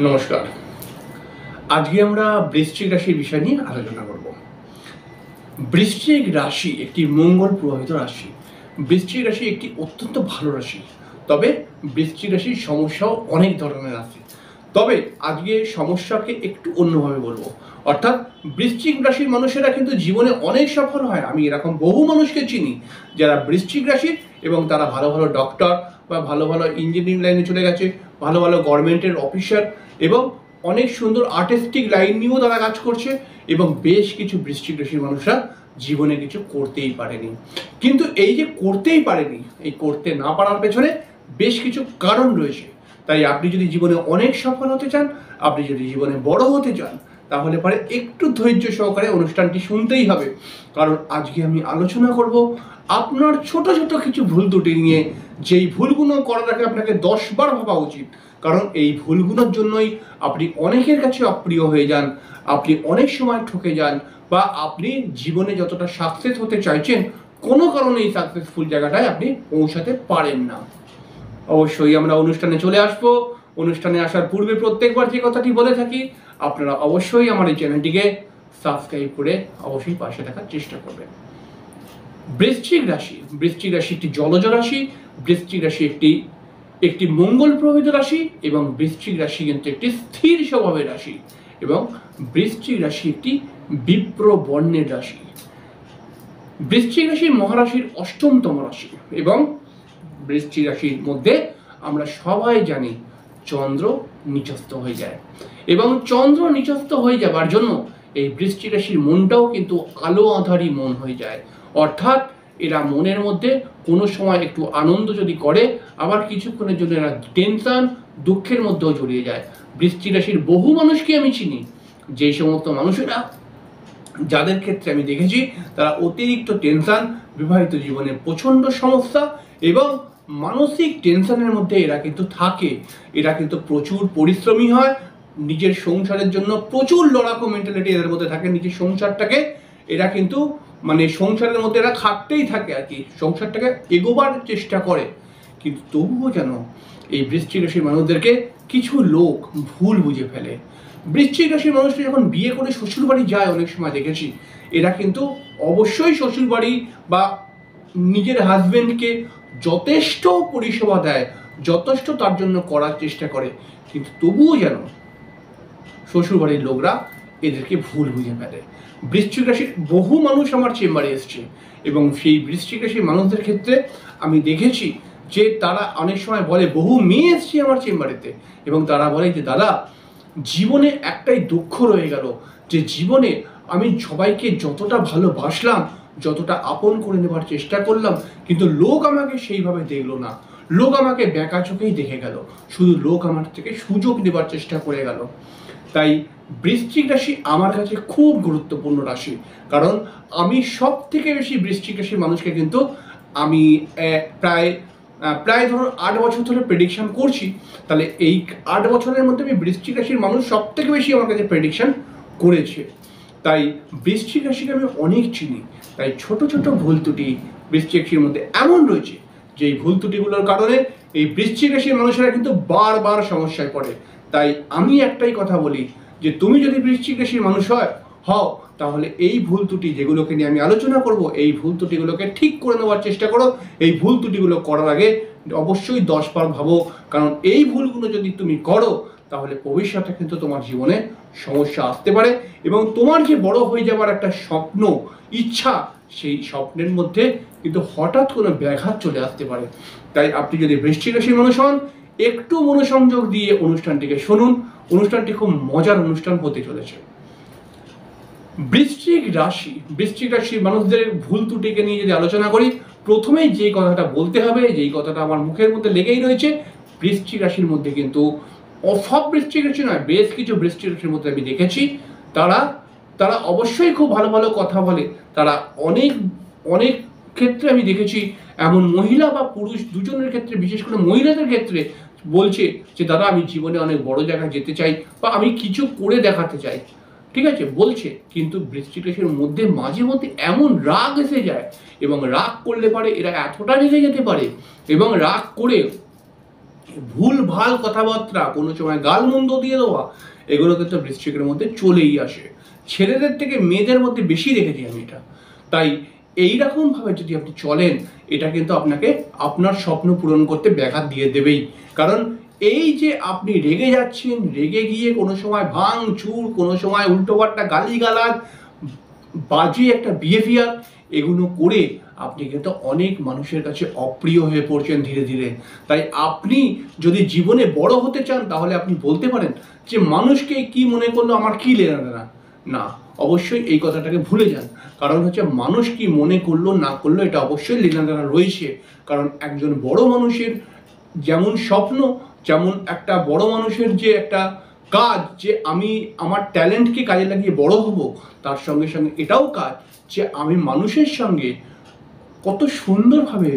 নমস্কার। আজকে আমরা বৃশ্চিক রাশির বিষয় নিয়ে আলোচনা করব। বৃশ্চিক রাশি একটি মঙ্গল প্রভাবিত রাশি। বৃশ্চিক রাশি একটি অত্যন্ত ভালো রাশি, তবে বৃশ্চিক রাশির সমস্যাও অনেক ধরনের আছে। তবে আজকে সমস্যাকে একটু অন্যভাবে বলবো, অর্থাৎ বৃশ্চিক রাশির মানুষেরা কিন্তু জীবনে অনেক সফল হয়। আমি এরকম বহু মানুষকে চিনি যারা বৃশ্চিক রাশির এবং তারা ভালো ভালো ডক্টর বা ভালো ভালো ইঞ্জিনিয়ারিং লাইনে চলে গেছে, ভালো ভালো গভর্নমেন্টের অফিসার এবং অনেক সুন্দর আর্টিস্টিক লাইন নিয়েও তারা কাজ করছে। এবং বেশ কিছু বৃশ্চিক রাশির মানুষরা জীবনে কিছু করতেই পারেনি, কিন্তু এই যে করতেই পারেনি, এই করতে না পারার পেছনে বেশ কিছু কারণ রয়েছে। তাই আপনি যদি জীবনে অনেক সফল হতে চান, আপনি যদি জীবনে বড় হতে চান, তাহলে পরে একটু ধৈর্য সহকারে অনুষ্ঠানটি শুনতেই হবে। কারণ আজকে আমি আলোচনা করব আপনার ছোট ছোট কিছু ভুল ত্রুটি নিয়ে, যেই ভুলগুলো করার আগে আপনাকে 10 বার ভাবা উচিত। কারণ এই ভুলগুলোর জন্যই আপনি অনেকের কাছে অপ্রিয় হয়ে যান, আপনি অনেক সময় ঠকে যান, বা আপনি জীবনে যতটা সাকসেস হতে চাইছেন কোনো কারণে এই সাকসেসফুল জায়গাটায় আপনি পৌঁছাতে পারেন না। অবশ্যই আমরা অনুষ্ঠানে চলে আসবো। অনুষ্ঠানে আসার পূর্বে প্রত্যেকবার যে কথাটি বলে থাকি, আপনারা অবশ্যই আমার এই চ্যানেলটিকে সাবস্ক্রাইব করে অবশ্যই পাশে থাকার চেষ্টা করবেন। বৃশ্চিক রাশি একটি জলজ রাশি। বৃশ্চিক রাশি একটি মঙ্গল প্রভাবিত রাশি এবং বৃশ্চিক রাশি কিন্তু একটি স্থির স্বভাবের রাশি এবং বৃশ্চিক রাশি একটি বিপ্র বর্ণের রাশি। বৃশ্চিক রাশি মহারাশির ৮ম রাশি এবং বৃশ্চিক রাশির মধ্যে আমরা সবাই জানি চন্দ্র নিচস্থ হয়ে যায়, এবং চন্দ্র নিচস্থ হয়ে যাবার জন্য এই বৃশ্চিক রাশির মনটাও কিন্তু আলো আঁধারি মন হয়ে যায়। অর্থাৎ এরা মনের মধ্যে কোনো সময় একটু আনন্দ যদি করে, আবার কিছুক্ষণের জন্য এরা টেনশন দুঃখের মধ্যেও জড়িয়ে যায়। বৃশ্চিক রাশির বহু মানুষকে আমি চিনি, যেই সমস্ত মানুষেরা যাদের ক্ষেত্রে আমি দেখেছি তারা অতিরিক্ত টেনশন, বিবাহিত জীবনে প্রচণ্ড সমস্যা এবং মানসিক টেনশনের মধ্যে এরা কিন্তু থাকে। এরা কিন্তু প্রচুর পরিশ্রমী হয়, নিজের সংসারের জন্য প্রচুর লড়াকু মেন্টালিটি এদের মধ্যে থাকে। নিজের সংসারটাকে এরা কিন্তু সংসারের মধ্যে এরা খাটতেই থাকে আর কি, সংসারটাকে এগোবার চেষ্টা করে। কিন্তু তবুও যেন এই বৃশ্চিক রাশির মানুষদেরকে কিছু লোক ভুল বুঝে ফেলে। বৃশ্চিক রাশির মানুষরা যখন বিয়ে করে শ্বশুর বাড়ি যায়, অনেক সময় দেখেছি এরা কিন্তু অবশ্যই শ্বশুর বাড়ি বা নিজের হাজবেন্ডকে যথেষ্ট পরিষেবা দেয়, যথেষ্ট তার জন্য করার চেষ্টা করে, কিন্তু তবুও যেন শ্বশুরবাড়ির লোকরা এদেরকে ভুল বুঝে ফেলে। বৃশ্চিক রাশির বহু মানুষ আমার চেম্বারে এসছে এবং সেই বৃশ্চিক রাশির মানুষদের ক্ষেত্রে আমি দেখেছি যে তারা অনেক সময় বলে, বহু মেয়ে এসছে আমার চেম্বারেতে এবং তারা বলে যে দাদা, জীবনে একটাই দুঃখ রয়ে গেল, যে জীবনে আমি সবাইকে যতটা ভালোবাসলাম, যতটা আপন করে নেবার চেষ্টা করলাম, কিন্তু লোক আমাকে সেইভাবে দেখলো না, লোক আমাকে বেঁকা চোখেই দেখে গেল, শুধু লোক আমার থেকে সুযোগ নেবার চেষ্টা করে গেল। তাই বৃশ্চিক রাশি আমার কাছে খুব গুরুত্বপূর্ণ রাশি, কারণ আমি সব থেকে বেশি বৃশ্চিক রাশির মানুষকে কিন্তু আমি প্রায় ধরো 8 বছর ধরে প্রেডিকশন করছি। তাহলে এই 8 বছরের মধ্যে আমি বৃশ্চিক রাশির মানুষ সব থেকে বেশি আমার কাছে প্রেডিকশন করেছে। তাই বৃশ্চিক রাশিকে আমি অনেক চিনি। তাই ছোট ছোট ভুল ত্রুটি বৃশ্চিক রাশির মধ্যে এমন রয়েছে, যে এই ভুল ত্রুটিগুলোর কারণে এই বৃশ্চিক রাশির মানুষেরা কিন্তু বারবার সমস্যায় পড়ে। তাই আমি একটাই কথা বলি, যে তুমি যদি বৃশ্চিক রাশির মানুষ হও, তাহলে এই ভুল ত্রুটি যেগুলোকে নিয়ে আমি আলোচনা করব, এই ভুল ত্রুটিগুলোকে ঠিক করে নেওয়ার চেষ্টা করো। এই ভুল ত্রুটিগুলো করার আগে অবশ্যই 10 বার ভাবো, কারণ এই ভুলগুলো যদি তুমি করো তাহলে ভবিষ্যতে কিন্তু তোমার জীবনে সমস্যা আসতে পারে এবং তোমার যে বড় হয়ে যাওয়ার একটা স্বপ্ন, ইচ্ছা, সেই স্বপ্নের মধ্যে কিন্তু হঠাৎ কোনো ব্যাঘাত চলে আসতে পারে। তাই আপনি যদি বৃশ্চিক রাশির মানুষ হন, একটু মনোসংযোগ দিয়ে অনুষ্ঠানটিকে শুনুন। অনুষ্ঠানটি খুব মজার অনুষ্ঠান হতে চলেছে। বৃশ্চিক রাশির মানুষদের ভুল ত্রুটিকে নিয়ে যদি আলোচনা করি, প্রথমেই যে কথাটা বলতে হবে, যেই কথাটা আমার মুখের মধ্যে লেগেই রয়েছে, বৃশ্চিক রাশির মধ্যে কিন্তু সব বৃশ্চিক রাশি নয়, বেশ কিছু বৃশ্চিক রাশির মধ্যে আমি দেখেছি তারা অবশ্যই খুব ভালো ভালো কথা বলে। তারা অনেক অনেক ক্ষেত্রে আমি দেখেছি এমন মহিলা বা পুরুষ দুজনের ক্ষেত্রে, বিশেষ করে মহিলাদের ক্ষেত্রে বলছে যে দাদা, আমি জীবনে অনেক বড় জায়গায় যেতে চাই বা আমি কিছু করে দেখাতে চাই, ঠিক আছে বলছে। কিন্তু বৃশ্চিক রাশির মধ্যে মাঝে মধ্যে এমন রাগ এসে যায়, এবং রাগ করলে পারে এরা এতটা রেগে যেতে পারে, এবং রাগ করে ভুল ভাল কথাবার্তা, কোনো সময় গালমন্দ দিয়ে দেওয়া, এগুলো কিন্তু বৃশ্চিকের মধ্যে চলেই আসে। ছেলেদের থেকে মেয়েদের মধ্যে বেশি দেখেছি আমি এটা। তাই এইরকমভাবে যদি আপনি চলেন, এটা কিন্তু আপনাকে আপনার স্বপ্ন পূরণ করতে ব্যাঘাত দিয়ে দেবেই। কারণ এই যে আপনি রেগে যাচ্ছেন, রেগে গিয়ে কোনো সময় ভাঙচুর, কোনো সময় উল্টোপাল্টা গালিগালাজ, বাজে একটা বিহেভিয়ার, এগুলো করে আপনি কিন্তু অনেক মানুষের কাছে অপ্রিয় হয়ে পড়ছেন ধীরে ধীরে। তাই আপনি যদি জীবনে বড় হতে চান, তাহলে আপনি বলতে পারেন যে মানুষকে কি মনে করলো আমার কি লেনা দেনা। না, অবশ্যই এই কথাটাকে ভুলে যান। কারণ হচ্ছে মানুষ কি মনে করলো না করলো এটা অবশ্যই লেনা দেনা রয়েছে। কারণ একজন বড় মানুষের যেমন স্বপ্ন, যেমন একটা বড় মানুষের যে একটা কাজ, যে আমি আমার ট্যালেন্টকে কাজে লাগিয়ে বড় হব, তার সঙ্গে সঙ্গে এটাও কাজ যে আমি মানুষের সঙ্গে কত সুন্দরভাবে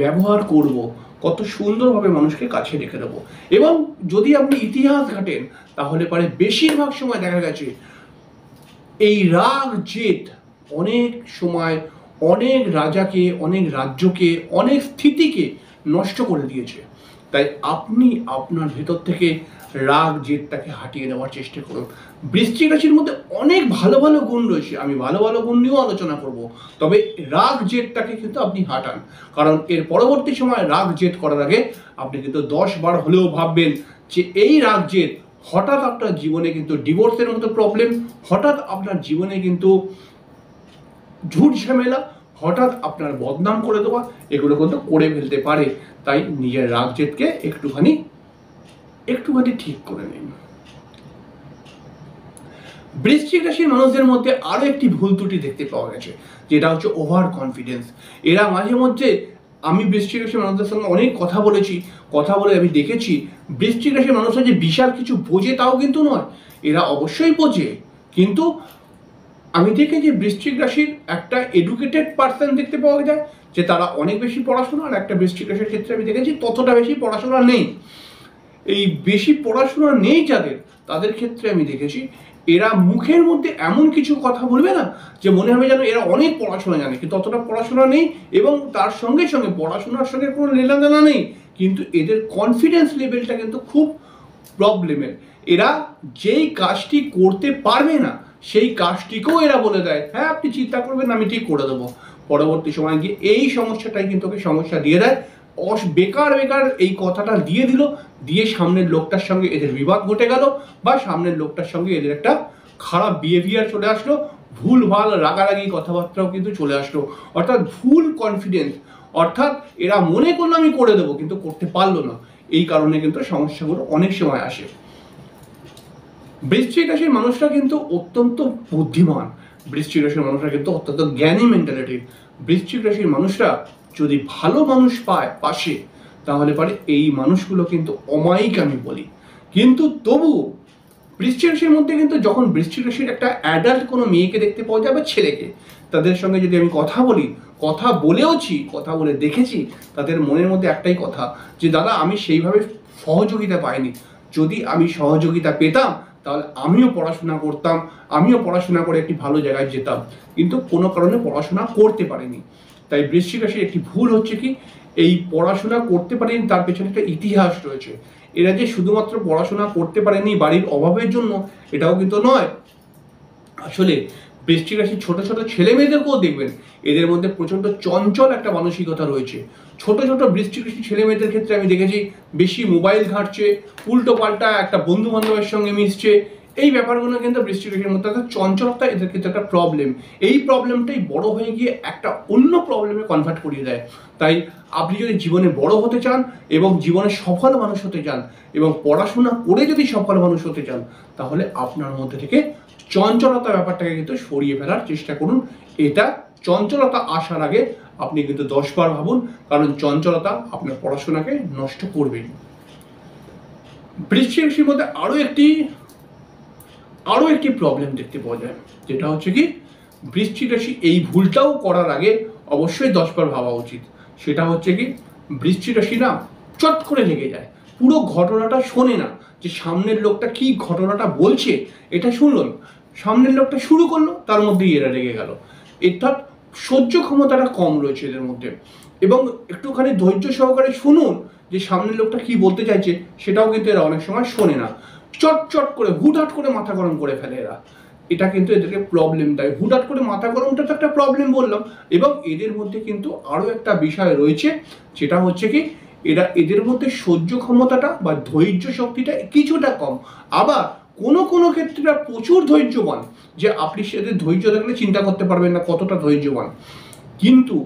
ব্যবহার করব, কত সুন্দরভাবে মানুষকে কাছে রেখে দেবো। এবং যদি আপনি ইতিহাস ঘাটেন, তাহলে পরে বেশিরভাগ সময় দেখা গেছে এই রাগ জেদ অনেক সময় অনেক রাজাকে, অনেক রাজ্যকে, অনেক স্থিতিকে নষ্ট করে দিয়েছে। তাই আপনি আপনার ভেতর থেকে রাগ জেদটাকে হাটিয়ে নেওয়ার চেষ্টা করুন। বৃশ্চিক রাশির মধ্যে অনেক ভালো ভালো গুণ রয়েছে, আমি ভালো ভালো গুণ নিয়েও আলোচনা করব। তবে রাগ জেদটাকে কিন্তু আপনি হাঁটান। কারণ এর পরবর্তী সময় রাগ জেদ করার আগে আপনি কিন্তু 10 বার হলেও ভাববেন যে এই রাগ জেদ হঠাৎ আপনার জীবনে কিন্তু ডিভোর্সের মতো প্রবলেম, হঠাৎ আপনার জীবনে কিন্তু ঝুট ঝামেলা, হঠাৎ আপনার বদনাম করে দেওয়া, এগুলো কিন্তু করে ফেলতে পারে। তাই নিজের রাগ জেদকে একটুখানি ঠিক করে নিন। বৃশ্চিক রাশির মানুষদের মধ্যে আরো একটি ভুল ত্রুটি দেখতে পাওয়া গেছে, যেটা হচ্ছে ওভার কনফিডেন্স। এরা মাঝে মধ্যে, আমি বৃশ্চিক রাশির মানুষদের সঙ্গে অনেক কথা বলেছি, কথা বলে আমি দেখেছি বৃশ্চিক রাশির মানুষরা যে বিশাল কিছু বোঝে তাও কিন্তু নয়। এরা অবশ্যই বোঝে, কিন্তু আমি দেখেছি বৃশ্চিক রাশির একটা এডুকেটেড পার্সন দেখতে পাওয়া যায় যে তারা অনেক বেশি পড়াশোনা, আর একটা বৃশ্চিক রাশির ক্ষেত্রে আমি দেখেছি ততটা বেশি পড়াশোনা নেই। এই বেশি পড়াশোনা নেই যাদের, তাদের ক্ষেত্রে আমি দেখেছি এরা মুখের মধ্যে এমন কিছু কথা বলবে না যে মনে হবে যেন এরা অনেক পড়াশোনা জানে, কিন্তু অতটা পড়াশোনা নেই। এবং তার সঙ্গে সঙ্গে পড়াশোনার সঙ্গে কোনো লেনাদেনা নেই, কিন্তু এদের কনফিডেন্স লেভেলটা কিন্তু খুব প্রবলেমের। এরা যেই কাজটি করতে পারবে না সেই কাজটিকেও এরা বলে দেয়, হ্যাঁ আপনি চিন্তা করবেন আমি ঠিক করে দেবো। পরবর্তী সময় গিয়ে এই সমস্যাটাই কিন্তু ওকে সমস্যা দিয়ে দেয়। বেকার বেকার এই কথাটা দিয়ে দিল, দিয়ে সামনের লোকটার সঙ্গে এদের বিবাদ ঘটে গেল, বা সামনের লোকটার সঙ্গে এদের একটা খারাপ বিহেভিয়ার চলে আসলো, ভুল ভাল রাগারাগি কথাবার্তাও কিন্তু চলে আসলো। অর্থাৎ ভুল কনফিডেন্স, অর্থাৎ এরা মনে করলো আমি করে দেবো কিন্তু করতে পারলো না। এই কারণে কিন্তু সমস্যাগুলো অনেক সময় আসে। বৃশ্চিক রাশির মানুষরা কিন্তু অত্যন্ত বুদ্ধিমান, বৃশ্চিক রাশির মানুষরা কিন্তু অত্যন্ত জ্ঞানী মেন্টালিটির। বৃশ্চিক রাশির মানুষরা যদি ভালো মানুষ পায় পাশে, তাহলে পরে এই মানুষগুলো কিন্তু অমায়িক আমি বলি। কিন্তু তবু বৃশ্চিক রাশির মধ্যে কিন্তু যখন বৃশ্চিক রাশির একটা অ্যাডাল্ট কোনো মেয়েকে দেখতে পাওয়া যাবে, ছেলেকে, তাদের সঙ্গে যদি আমি কথা বলি, কথা বলেওছি, কথা বলে দেখেছি, তাদের মনের মধ্যে একটাই কথা যে দাদা আমি সেইভাবে সহযোগিতা পাইনি, যদি আমি সহযোগিতা পেতাম তাহলে আমিও পড়াশোনা করতাম, আমিও পড়াশোনা করে একটি ভালো জায়গায় যেতাম, কিন্তু কোনো কারণে পড়াশোনা করতে পারিনি। তাই বৃশ্চিক রাশির একটি ভুল হচ্ছে কি, এই পড়াশোনা করতে পারেনি তার পেছনে একটা ইতিহাস রয়েছে। এরা যে শুধুমাত্র পড়াশোনা করতে পারেনি বাড়ির অভাবের জন্য, এটাও কিন্তু নয়। আসলে বৃশ্চিক রাশির ছোট ছোট ছেলে মেয়েদেরকেও দেখবেন এদের মধ্যে প্রচন্ড চঞ্চল একটা মানসিকতা রয়েছে। ছোট ছোট বৃশ্চিক রাশির ছেলে মেয়েদের ক্ষেত্রে আমি দেখেছি বেশি মোবাইল ঘাঁটছে, উল্টো পাল্টা একটা বন্ধু বান্ধবের সঙ্গে মিশছে। এই ব্যাপারগুলো কিন্তু বৃশ্চিক রাশির মধ্যে একটা চঞ্চলতা, এদের ক্ষেত্রে একটা প্রবলেম। এই প্রবলেমটাই বড় হয়ে গিয়ে একটা অন্য প্রবলেমে কনভার্ট করিয়ে দেয়। তাই আপনি যদি জীবনে বড় হতে চান এবং জীবনে সফল মানুষ হতে চান এবং পড়াশোনা করে যদি সফল মানুষ হতে চান, তাহলে আপনার মধ্যে থেকে চঞ্চলতা ব্যাপারটাকে কিন্তু সরিয়ে ফেলার চেষ্টা করুন। এটা চঞ্চলতা আসার আগে আপনি কিন্তু 10 বার ভাবুন, কারণ চঞ্চলতা আপনার পড়াশোনাকে নষ্ট করবে। বৃশ্চিক রাশির মধ্যে আরো একটি প্রবলেম দেখতে পাওয়া যায়, যেটা হচ্ছে কি বৃশ্চিক রাশি এই ভুলটাও করার আগে অবশ্যই 10 বার ভাবা উচিত। সেটা হচ্ছে কি বৃশ্চিক রাশি না চট করে লেগে যায়, পুরো ঘটনাটা শোনে না, যে সামনের লোকটা কি ঘটনাটা বলছে এটা শুনল, সামনের লোকটা শুরু করলো তার মধ্যেই এরা লেগে গেল। অর্থাৎ সহ্য ক্ষমতাটা কম রয়েছে এদের মধ্যে। এবং একটুখানি ধৈর্য সহকারে শুনুন, যে সামনের লোকটা কি বলতে চাইছে সেটাও কিন্তু এরা অনেক সময় শোনে না, চট করে হুটহাট করে মাথা গরম করে ফেলে এরা। এটা কিন্তু এদেরকে প্রবলেম দেয়। হুটহাট করে মাথা গরমটা তো একটা প্রবলেম বললাম। এবং এদের মধ্যে কিন্তু আরো একটা বিষয় রয়েছে, যেটা হচ্ছে কি এদের মধ্যে সহ্য ক্ষমতাটা বা ধৈর্য শক্তিটা কিছুটা কম। আবার কোনো ক্ষেত্রে প্রচুর ধৈর্যবান, যে আপনি সেদের ধৈর্য দেখলে চিন্তা করতে পারবেন না কতটা ধৈর্যবান। কিন্তু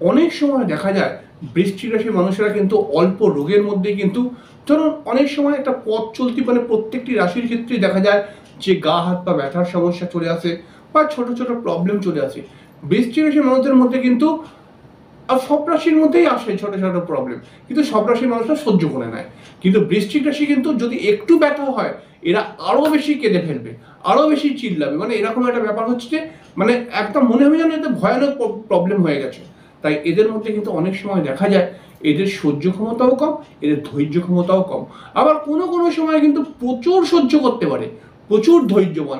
অনেক সময় দেখা যায় বৃশ্চিক রাশির মানুষেরা কিন্তু অল্প রোগের মধ্যে কিন্তু, ধরুন অনেক সময় একটা পথ চলতি, মানে প্রত্যেকটি রাশির ক্ষেত্রেই দেখা যায় যে গা হাত পা ব্যথার সমস্যা চলে আসে বা ছোট প্রবলেম চলে আসে। বৃশ্চিক রাশির মানুষদের মধ্যে কিন্তু, আর সব রাশির মধ্যেই আসে ছোট প্রবলেম, কিন্তু সব রাশির মানুষরা সহ্য করে নেয়। কিন্তু বৃশ্চিক রাশি কিন্তু যদি একটু ব্যথা হয় এরা আরো বেশি কেঁদে ফেলবে, আরো বেশি চিল্লাবে, মানে এরকম একটা ব্যাপার হচ্ছে যে মানে একদম মনে হবে যেন এতে ভয়ানক প্রবলেম হয়ে গেছে। তাই এদের মধ্যে কিন্তু অনেক সময় দেখা যায় এদের সহ্য ক্ষমতাও কম, এদের ধৈর্য ক্ষমতাও কম। আবার কোনো সময় কিন্তু প্রচুর সহ্য করতে পারে, প্রচুর ধৈর্যবান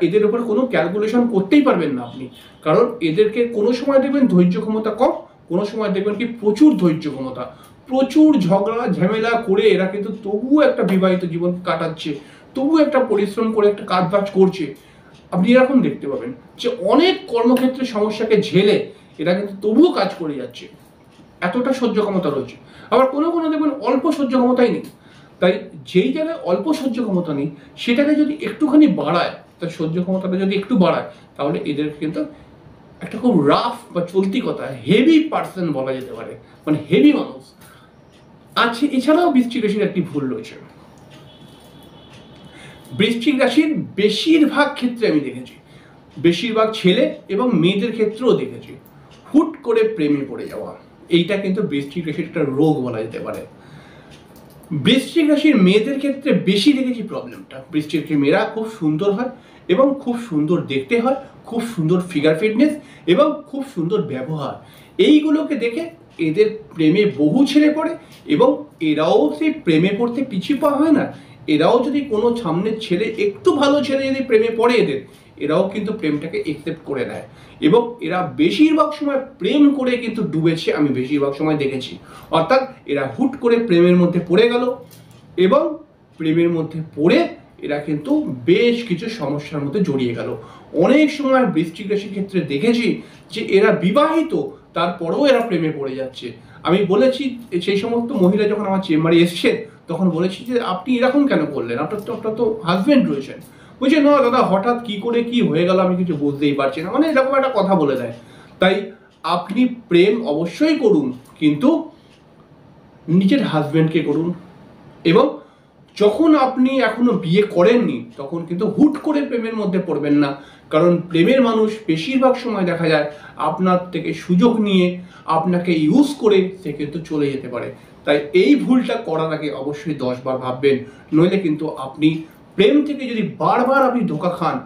এদের উপর কোনো ক্যালকুলেশন করতেই পারবেন না আপনি। কারণ এদেরকে কোনো সময় দেখবেন ধৈর্য ক্ষমতা কম, কোনো সময় দেখবেন কি প্রচুর ধৈর্য ক্ষমতা, প্রচুর ঝগড়া ঝামেলা করে এরা কিন্তু তবুও একটা বিবাহিত জীবন কাটাচ্ছে, তবুও একটা পরিশ্রম করে একটা কাজ বাজ করছে। আপনি এরকম দেখতে পাবেন যে অনেক কর্মক্ষেত্রে সমস্যাকে ঝেলে এরা কিন্তু তবুও কাজ করে যাচ্ছে, এতটা সহ্য ক্ষমতা রয়েছে। আবার কোনো দেখবেন অল্প সহ্য ক্ষমতাই নেই। তাই যেই জায়গায় অল্প সহ্য ক্ষমতা নেই সেটাকে যদি একটুখানি বাড়ায়, তার সহ্য ক্ষমতাটা যদি একটু বাড়ায়, তাহলে এদের কিন্তু একটা খুব রাফ বা চলতি কথা হেভি পার্সন বলা যেতে পারে, মানে হেভি মানুষ আছে। এছাড়াও বৃশ্চিক রাশির একটি ভুল রয়েছে। বৃশ্চিক রাশির বেশিরভাগ ক্ষেত্রে আমি দেখেছি, বেশিরভাগ ছেলে এবং মেয়েদের ক্ষেত্রেও দেখেছি, হুট করে প্রেমে পড়ে যাওয়া। এইটা কিন্তু বৃশ্চিক রাশির একটা রোগ বলা যেতে পারে। বৃশ্চিক রাশির মেয়েদের ক্ষেত্রে বেশি দেখেছি প্রবলেমটা। বৃশ্চিক রাশির মেয়েরা খুব সুন্দর হয় এবং খুব সুন্দর দেখতে হয়, খুব সুন্দর ফিগার ফিটনেস এবং খুব সুন্দর ব্যবহার, এইগুলোকে দেখে এদের প্রেমে বহু ছেলে পড়ে এবং এরাও সেই প্রেমে পড়তে পিছিয়ে পাওয়া হয় না। এরাও যদি কোনো সামনের ছেলে, একটু ভালো ছেলে যদি প্রেমে পড়ে এরাও কিন্তু প্রেমটাকে একসেপ্ট করে নেয় এবং এরা বেশিরভাগ সময় প্রেম করে কিন্তু ডুবেছে, আমি বেশিরভাগ সময় দেখেছি। অর্থাৎ এরা হুট করে প্রেমের মধ্যে পড়ে গেল এবং প্রেমের মধ্যে পড়ে এরা কিন্তু বেশ কিছু সমস্যার মধ্যে জড়িয়ে গেল। অনেক সময় বৃশ্চিক রাশির ক্ষেত্রে দেখেছি যে এরা বিবাহিত, তারপরেও এরা প্রেমে পড়ে যাচ্ছে। আমি বলেছি, সেই সমস্ত মহিলা যখন আমার চেম্বারে এসছেন তখন বলেছি যে আপনি এরকম কেন করলেন, আপনার তো হাজবেন্ড রয়েছেন। বলছে না দাদা, হঠাৎ কি করে কি হয়ে গেল আমি কিছু বুঝতেই পারছি না, মানে এরকম একটা কথা বলে দেয়। তাই আপনি প্রেম অবশ্যই করুন, কিন্তু নিজের হাজবেন্ডকে করুন। এবং যখন আপনি এখনো বিয়ে করেননি তখন কিন্তু হুট করে প্রেমের মধ্যে পড়বেন না, কারণ প্রেমের মানুষ বেশিরভাগ সময় দেখা যায় আপনার থেকে সুযোগ নিয়ে আপনাকে ইউজ করে সে কিন্তু চলে যেতে পারে। তাই এই ভুলটা করার আগে অবশ্যই 10 বার ভাববেন, নইলে কিন্তু আপনি প্রেম থেকে যদি বারবার আপনি ধোঁকা খান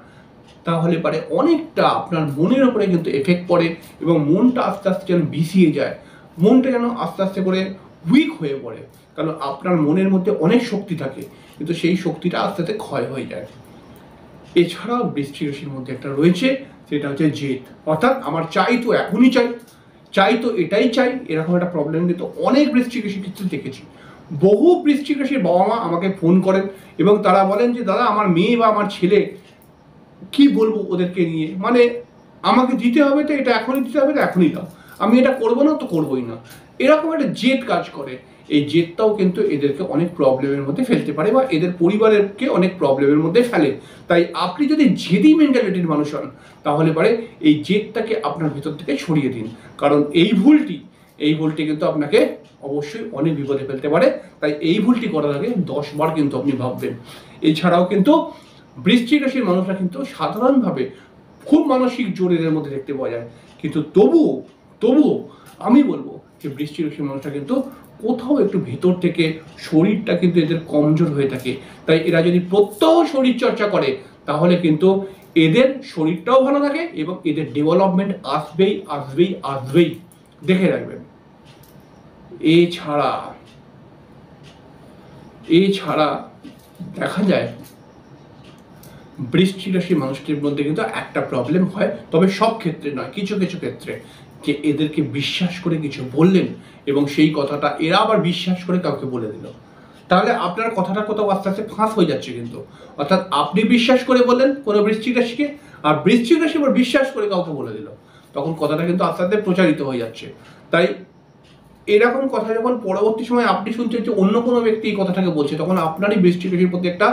তাহলে পারে অনেকটা আপনার মনের উপরে কিন্তু এফেক্ট পড়ে এবং মনটা আস্তে আস্তে যেন বিষিয়ে যায়, মনটা যেন আস্তে আস্তে করে উইক হয়ে পড়ে। কারণ আপনার মনের মধ্যে অনেক শক্তি থাকে, কিন্তু সেই শক্তিটা আস্তে আস্তে ক্ষয় হয়ে যায়। এছাড়াও বৃশ্চিক রাশির মধ্যে একটা রয়েছে, সেটা হচ্ছে জেদ। অর্থাৎ আমার চাই তো এখনই চাই তো এটাই চাই, এরকম একটা প্রবলেম কিন্তু অনেক বৃশ্চিক রাশির ক্ষেত্রে দেখেছি। বহু বৃশ্চিক রাশির বাবা মা আমাকে ফোন করেন এবং তারা বলেন যে দাদা আমার মেয়ে বা আমার ছেলে, কি বলবো ওদেরকে নিয়ে, মানে আমাকে দিতে হবে তো এটা এখনই দিতে হবে তো এখনই দাও, আমি এটা করবো না তো করবোই না, এরকম একটা জেদ কাজ করে। এই জেদটাও কিন্তু এদেরকে অনেক প্রবলেমের মধ্যে ফেলতে পারে বা এদের পরিবারকে অনেক প্রবলেমের মধ্যে ফেলে। তাই আপনি যদি জেদি মেন্টালিটির মানুষ হন তাহলে পারে এই জেদটাকে আপনার ভিতর থেকে ছড়িয়ে দিন, কারণ এই ভুলটি কিন্তু আপনাকে অবশ্যই অনেক বিপদে ফেলতে পারে। তাই এই ভুলটি করার আগে 10 বার কিন্তু আপনি ভাববেন। এছাড়াও কিন্তু বৃশ্চিক রাশির মানুষরা কিন্তু সাধারণভাবে খুব মানসিক জোর এদের মধ্যে দেখতে পাওয়া যায়, কিন্তু তবুও আমি বলবো যে বৃশ্চিক রাশির মানুষরা কিন্তু কোথাও একটু ভেতর থেকে শরীরটা কিন্তু এদের কমজোর হয়ে থাকে। তাই এরা যদি প্রত্যহ শরীর চর্চা করে তাহলে কিন্তু এদের শরীরটাও ভালো থাকে এবং এদের ডেভেলপমেন্ট আসবেই, দেখে রাখবেন। এছাড়া দেখা যায় বৃশ্চিক রাশির মানুষদের মধ্যে কিন্তু একটা প্রবলেম হয়, তবে সব ক্ষেত্রে নয়, কিছু ক্ষেত্রে, যে এদেরকে বিশ্বাস করে কিছু বললেন এবং সেই কথাটা এরা আবার বিশ্বাস করে কাউকে বলে দিল, তাহলে আপনার কথাটা কোথাও আস্তে আস্তে ফাঁস হয়ে যাচ্ছে কিন্তু। অর্থাৎ আপনি বিশ্বাস করে বললেন কোনো বৃশ্চিক রাশিকে, আর বৃশ্চিক রাশি আবার বিশ্বাস করে কাউকে বলে দিল, তখন কথাটা কিন্তু আস্তে আস্তে প্রচারিত হয়ে যাচ্ছে। তাই এরকম কথা যখন পরবর্তী সময় আপনি শুনছেন যে অন্য কোনো ব্যক্তি এই কথাটাকে বলছে, তখন আপনারই বৃশ্চিক রাশির প্রতি একটা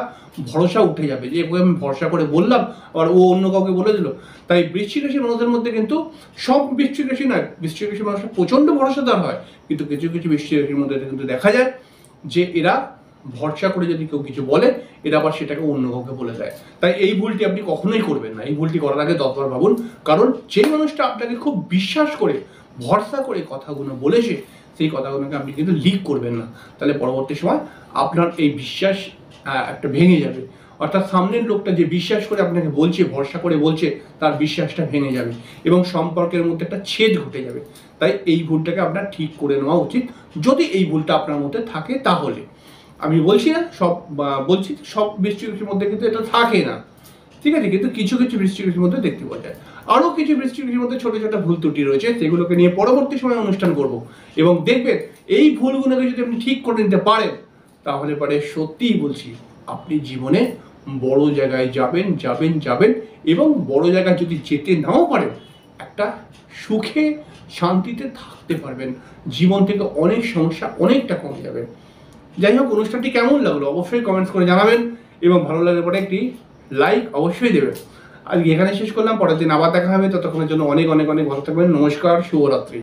ভরসা উঠে যাবে যে এভাবে আমি ভরসা করে বললাম আর ও অন্য কাউকে বলে দিল। তাই বৃশ্চিক রাশির মানুষদের মধ্যে কিন্তু সব বৃশ্চিক রাশি নয়, বৃশ্চিক রাশির মানুষরা প্রচণ্ড ভরসাদার হয়, কিন্তু কিছু কিছু বৃশ্চিক রাশির মধ্যে কিন্তু দেখা যায় যে এরা ভরসা করে যদি কেউ কিছু বলে এরা আবার সেটাকে অন্য কাউকে বলে দেয়। তাই এই ভুলটি আপনি কখনোই করবেন না। এই ভুলটি করার আগে 10বার ভাবুন, কারণ যে মানুষটা আপনাকে খুব বিশ্বাস করে ভরসা করে কথাগুলো বলেছে সেই কথাগুলোকে আপনি কিন্তু লিক করবেন না, তাহলে পরবর্তী সময় আপনার এই বিশ্বাস একটা ভেঙে যাবে। অর্থাৎ সামনের লোকটা যে বিশ্বাস করে আপনাকে বলছে, ভরসা করে বলছে, তার বিশ্বাসটা ভেঙে যাবে এবং সম্পর্কের মধ্যে একটা ছেদ ঘটে যাবে। তাই এই ভুলটাকে আপনার ঠিক করে নেওয়া উচিত, যদি এই ভুলটা আপনার মধ্যে থাকে তাহলে। আমি বলছি না বলছি সব বৃশ্চিক রাশির মধ্যে কিন্তু এটা থাকে না, ঠিক আছে, কিন্তু কিছু কিছু বৃশ্চিক রাশির মধ্যে দেখতে পাওয়া যায়। আরও কিছু বৃশ্চিক রাশির মধ্যে ছোট ছোট ভুল ত্রুটি রয়েছে, সেগুলোকে নিয়ে পরবর্তী সময় অনুষ্ঠান করব এবং দেখবেন এই ভুলগুলোকে যদি আপনি ঠিক করে নিতে পারেন তাহলে পরে সত্যিই বলছি আপনি জীবনে বড় জায়গায় যাবেন যাবেন যাবেন এবং বড় জায়গায় যদি যেতে নাও পারেন একটা সুখে শান্তিতে থাকতে পারবেন, জীবন থেকে অনেক সমস্যা অনেকটা কমে যাবে। যাই হোক, অনুষ্ঠানটি কেমন লাগলো অবশ্যই কমেন্টস করে জানাবেন এবং ভালো লাগলে পরে একটি লাইক অবশ্যই দেবেন। আজকে এখানে শেষ করলাম, পরের দিন আবার দেখা হবে, ততক্ষণের জন্য অনেক অনেক অনেক ভালো থাকবেন। নমস্কার, শুভরাত্রি।